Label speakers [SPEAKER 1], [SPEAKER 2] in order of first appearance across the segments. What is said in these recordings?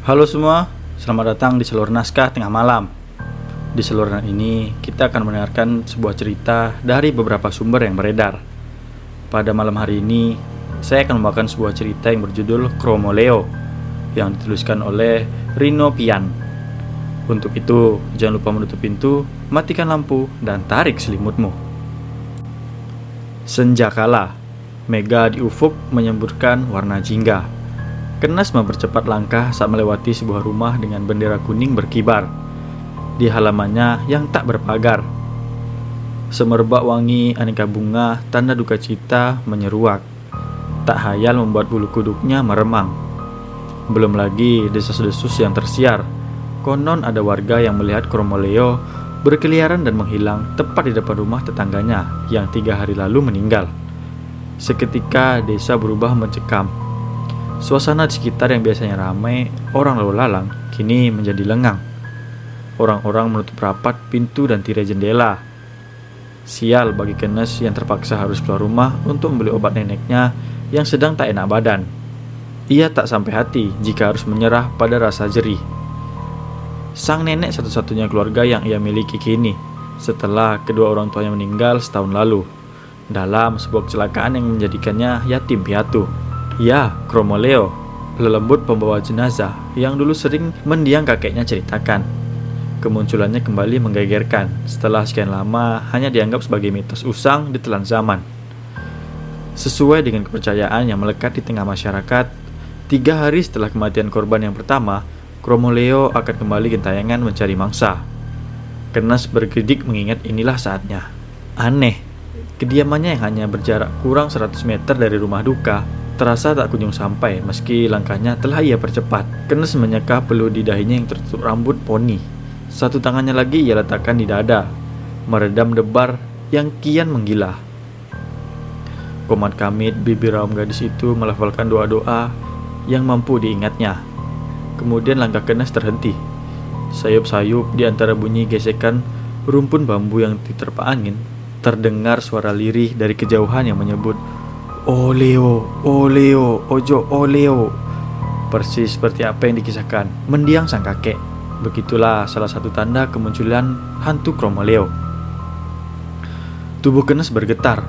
[SPEAKER 1] Halo semua, selamat datang di Saluran Naskah Tengah Malam. Di saluran ini, kita akan mendengarkan sebuah cerita dari beberapa sumber yang beredar. Pada malam hari ini, saya akan membawakan sebuah cerita yang berjudul Chromoleo, yang dituliskan oleh Rino Pian. Untuk itu, jangan lupa menutup pintu, matikan lampu, dan tarik selimutmu. Senja kala, mega di ufuk menyemburkan warna jingga. Kenas mempercepat langkah saat melewati sebuah rumah dengan bendera kuning berkibar di halamannya yang tak berpagar. Semerbak wangi aneka bunga tanda duka cita menyeruak. Tak hayal membuat bulu kuduknya meremang. Belum lagi desas-desus yang tersiar. Konon ada warga yang melihat Chromoleo berkeliaran dan menghilang tepat di depan rumah tetangganya yang 3 hari lalu meninggal. Seketika desa berubah mencekam. Suasana di sekitar yang biasanya ramai orang lalu lalang kini menjadi lengang. Orang-orang menutup rapat pintu dan tirai jendela. Sial bagi Kenes yang terpaksa harus keluar rumah untuk membeli obat neneknya yang sedang tak enak badan. Ia tak sampai hati jika harus menyerah pada rasa jerih. Sang nenek satu-satunya keluarga yang ia miliki kini setelah kedua orang tuanya meninggal setahun lalu dalam sebuah kecelakaan yang menjadikannya yatim piatu. Ya, Chromoleo, lelembut pembawa jenazah yang dulu sering mendiang kakeknya ceritakan. Kemunculannya kembali menggegerkan setelah sekian lama hanya dianggap sebagai mitos usang ditelan zaman. Sesuai dengan kepercayaan yang melekat di tengah masyarakat, 3 hari setelah kematian korban yang pertama, Chromoleo akan kembali gentayangan mencari mangsa. Kenas bergedik mengingat inilah saatnya. Aneh, kediamannya yang hanya berjarak kurang 100 meter dari rumah duka terasa tak kunjung sampai meski langkahnya telah ia percepat. Kenes menyeka peluh di dahinya yang tertutup rambut poni. Satu tangannya lagi ia letakkan di dada, meredam debar yang kian menggila. Komat kamit bibir raum gadis itu melafalkan doa-doa yang mampu diingatnya. Kemudian langkah Kenes terhenti. Sayup-sayup di antara bunyi gesekan rumpun bambu yang diterpa angin, terdengar suara lirih dari kejauhan yang menyebut, "Oleo, oleo, ojo oleo." Persis seperti apa yang dikisahkan mendiang sang kakek. Begitulah salah satu tanda kemunculan hantu Chromoleo. Tubuh Kenes bergetar.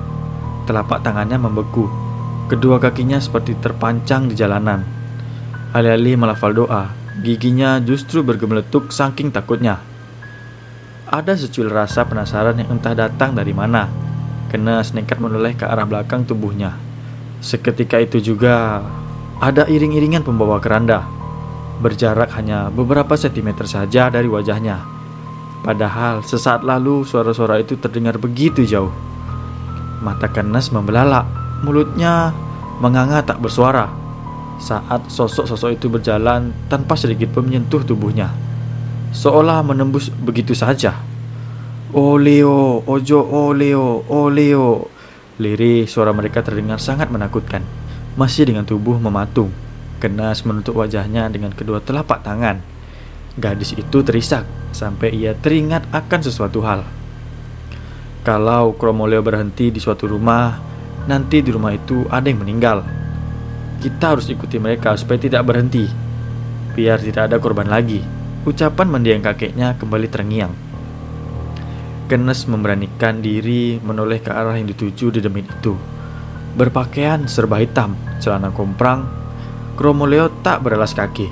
[SPEAKER 1] Telapak tangannya membeku. Kedua kakinya seperti terpancang di jalanan. Alih-alih melafal doa, giginya justru bergemeletuk saking takutnya. Ada secuil rasa penasaran yang entah datang dari mana. Kenes nekat menoleh ke arah belakang tubuhnya. Seketika itu juga ada iring-iringan pembawa keranda, berjarak hanya beberapa sentimeter saja dari wajahnya. Padahal sesaat lalu suara-suara itu terdengar begitu jauh. Mata Kenes membelalak, mulutnya menganga tak bersuara saat sosok-sosok itu berjalan tanpa sedikit pun menyentuh tubuhnya, seolah menembus begitu saja. "Oleo, ojo oleo, oleo." Lirih suara mereka terdengar sangat menakutkan. Masih dengan tubuh mematung, Kenes menutup wajahnya dengan kedua telapak tangan. Gadis itu terisak sampai ia teringat akan sesuatu hal. Kalau Chromoleo berhenti di suatu rumah, nanti di rumah itu ada yang meninggal. Kita harus ikuti mereka supaya tidak berhenti, biar tidak ada korban lagi. Ucapan mendiang kakeknya kembali terngiang. Kenes memberanikan diri menoleh ke arah yang dituju di demit itu. Berpakaian serba hitam, celana komprang, Chromoleo tak beralas kaki.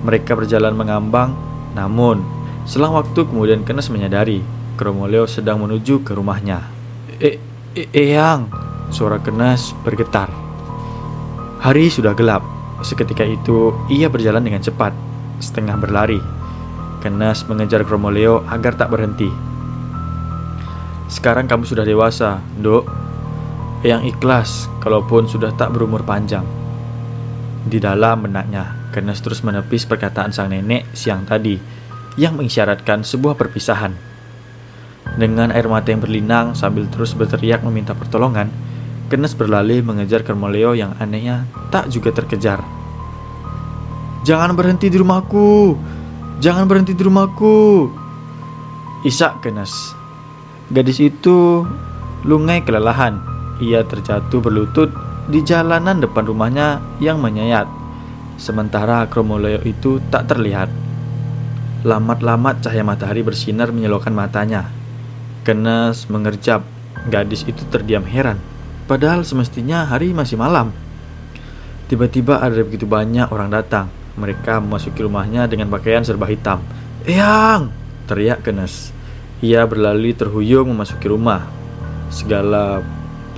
[SPEAKER 1] Mereka berjalan mengambang, namun selang waktu kemudian Kenes menyadari Chromoleo sedang menuju ke rumahnya. Eyang, suara Kenes bergetar. Hari sudah gelap. Seketika itu ia berjalan dengan cepat, setengah berlari. Kenes mengejar Chromoleo agar tak berhenti. "Sekarang kamu sudah dewasa, Dok. Eyang ikhlas, kalaupun sudah tak berumur panjang." Di dalam benaknya, Kenes terus menepis perkataan sang nenek siang tadi yang mengisyaratkan sebuah perpisahan. Dengan air mata yang berlinang sambil terus berteriak meminta pertolongan, Kenes berlari mengejar Chromoleo yang anehnya tak juga terkejar. "Jangan berhenti di rumahku! Jangan berhenti di rumahku!" isak Kenes. Gadis itu lungai kelelahan. Ia terjatuh berlutut di jalanan depan rumahnya yang menyayat. sementara Kromoleo itu tak terlihat. Lamat-lamat cahaya matahari bersinar menyilaukan matanya. Kenes mengerjap. Gadis itu terdiam heran, padahal semestinya hari masih malam. Tiba-tiba ada begitu banyak orang datang. Mereka memasuki rumahnya dengan pakaian serba hitam. "Eyang!" teriak Kenes. Ia berlari terhuyung memasuki rumah. Segala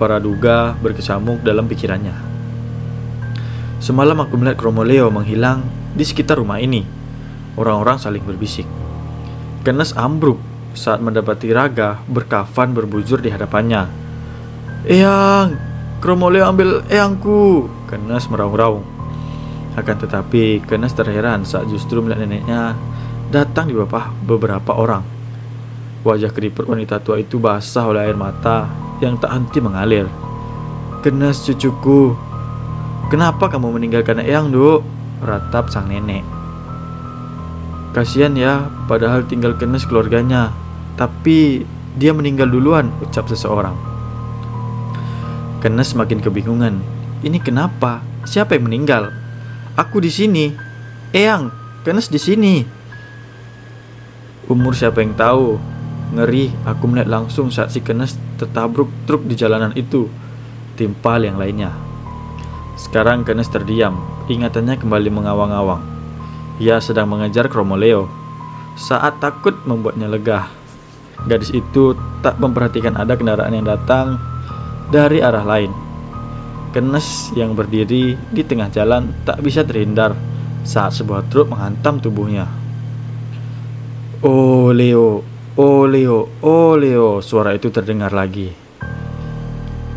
[SPEAKER 1] praduga berkecamuk dalam pikirannya. "Semalam aku melihat Kromoleo menghilang di sekitar rumah ini." Orang-orang saling berbisik. Kenes ambruk saat mendapati Raga berkafan berbujur di hadapannya. "Eyang! Kromoleo ambil eyangku!" Kenes meraung-raung. Akan tetapi Kenes terheran saat justru melihat neneknya datang di bawah beberapa orang. Wajah keriput wanita tua itu basah oleh air mata yang tak henti mengalir. "Kenes, cucuku, kenapa kamu meninggalkan eyang, Duk?" ratap sang nenek. "Kasihan ya, padahal tinggal Kenes keluarganya. Tapi dia meninggal duluan," ucap seseorang. Kenes makin kebingungan. Ini kenapa? Siapa yang meninggal? "Aku di sini. Eyang, Kenes di sini." Umur siapa yang tahu? Ngeri, aku melihat langsung saat si Kenes tertabruk truk di jalanan itu. Timpal yang lainnya. Sekarang Kenes terdiam. Ingatannya kembali mengawang-awang. Ia sedang mengejar Kromoleo. Saat takut membuatnya lega. Gadis itu tak memperhatikan ada kendaraan yang datang dari arah lain. Kenes yang berdiri di tengah jalan tak bisa terhindar saat sebuah truk menghantam tubuhnya. "Oh Leo, oh Leo, oh Leo," suara itu terdengar lagi.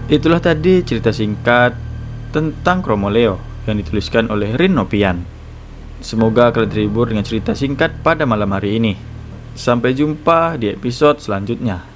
[SPEAKER 1] Itulah tadi cerita singkat tentang Kromoleo yang dituliskan oleh Rin Nopian. Semoga kalian terhibur dengan cerita singkat pada malam hari ini. Sampai jumpa di episode selanjutnya.